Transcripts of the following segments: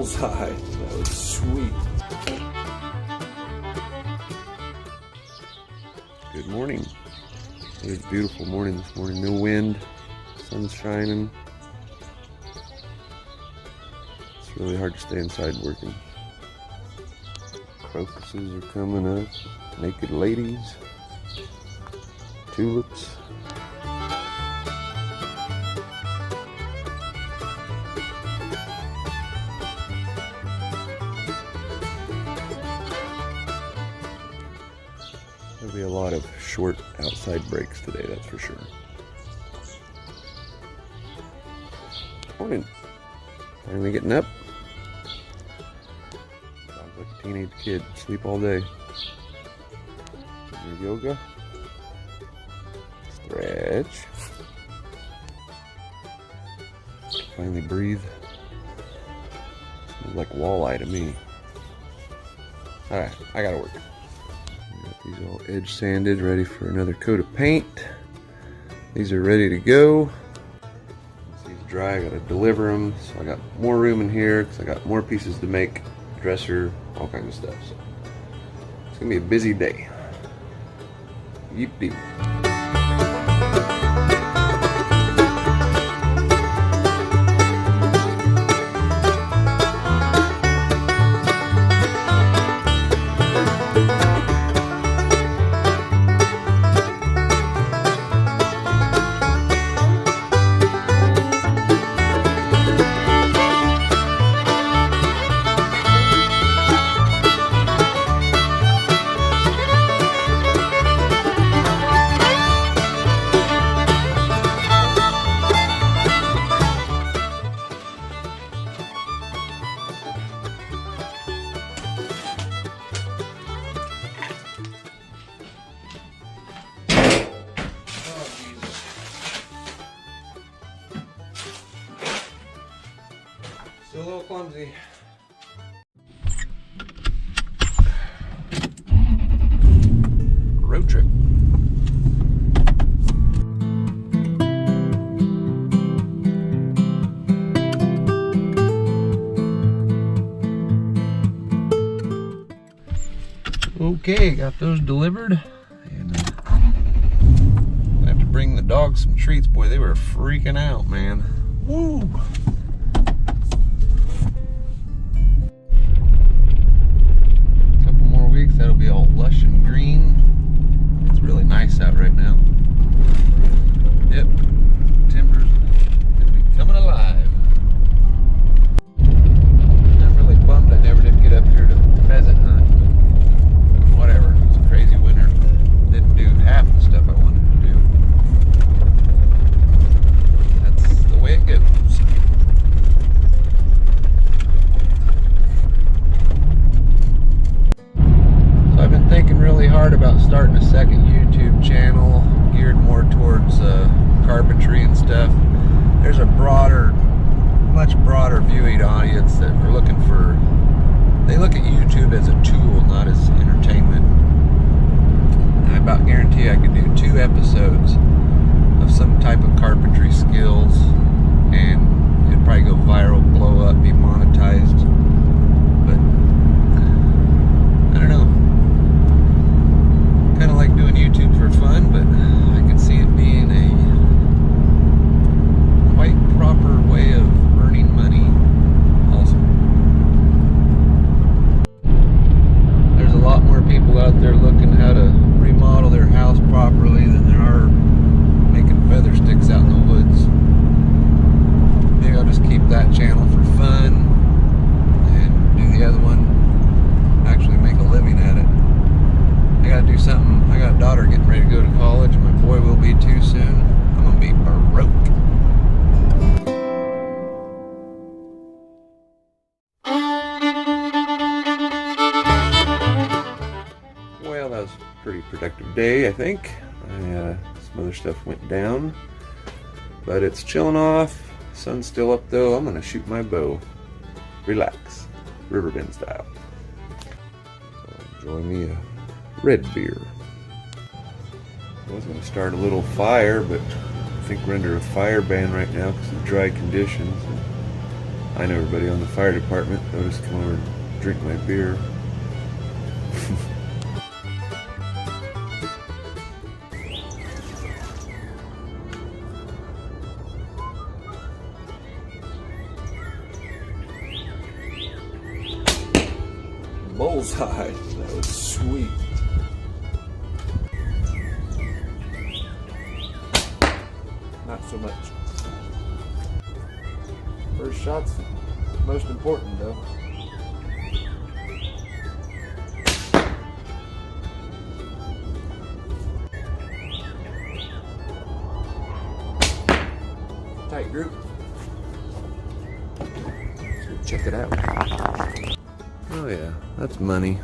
bullseye. That was sweet. Good morning. It was a beautiful morning this morning. No wind, sun's shining. It's really hard to stay inside working. Crocuses are coming up. Naked ladies. Tulips. There'll be a lot of short outside breaks today, that's for sure. Morning. Finally getting up. Sounds like a teenage kid. Sleep all day. Do yoga. Stretch. Finally breathe. Smells like walleye to me. Alright, I gotta work. Got these all edge sanded, ready for another coat of paint. These are ready to go. These dry, I gotta deliver them. So I got more room in here because I got more pieces to make, dresser, all kinds of stuff. So it's gonna be a busy day. Yeep-deep. Still a little clumsy. Road trip. Okay, got those delivered. And I have to bring the dogs some treats. Boy, they were freaking out, man. Woo! That'll be all lush and green. It's really nice out right now. Yep, timber's gonna be coming alive. I'm really bummed I never did get up here to pheasant hunt. Whatever, it's a crazy winter. Didn't do half the stuff I wanted to do. That's the way it goes. Thinking really hard about starting a second YouTube channel geared more towards carpentry and stuff. There's a much broader viewing audience that are looking for, they look at YouTube as a tool, not as entertainment. I about guarantee I could do 2 episodes of some type of carpentry skills and it'd probably go viral, blow up, be monetized. But I don't know. Kind of like doing YouTube for fun, but I can see it being a quite proper way of earning money also. There's a lot more people out there looking how to remodel their house properly than there are making feather sticks out in the woods. Maybe I'll just keep that channel for fun and do the other one, actually make a living at it. I gotta do something. I got a daughter getting ready to go to college, and my boy will be too soon. I'm gonna be broke. Well, that was a pretty productive day, I think. Some other stuff went down, but it's chilling off. Sun's still up though. I'm gonna shoot my bow. Relax, riverbend style. So enjoy me a red beer. I was going to start a little fire, but I think we're under a fire ban right now because of dry conditions. I know everybody on the fire department. They'll just come over and drink my beer. Bullseye. That was sweet. Not so much. First shot's most important though. Tight group. So check it out. Oh yeah, that's money.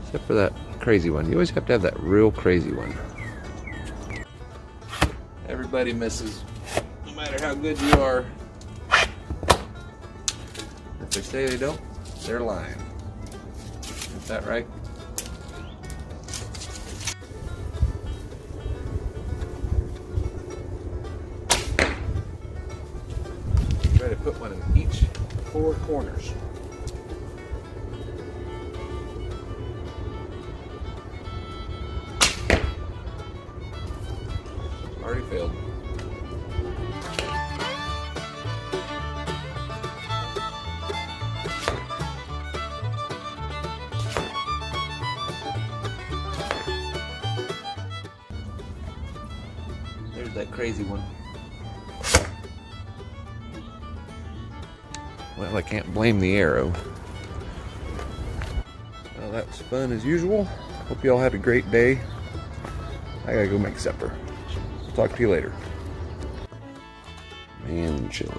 Except for that crazy one. You always have to have that real crazy one. Everybody misses. No matter how good you are. If they say they don't, they're lying. Is that right? Try to put one in each 4 corners. Already failed. There's that crazy one. Well, I can't blame the arrow. Well, that was fun as usual. Hope you all had a great day. I gotta go make supper. Talk to you later. Man, chili.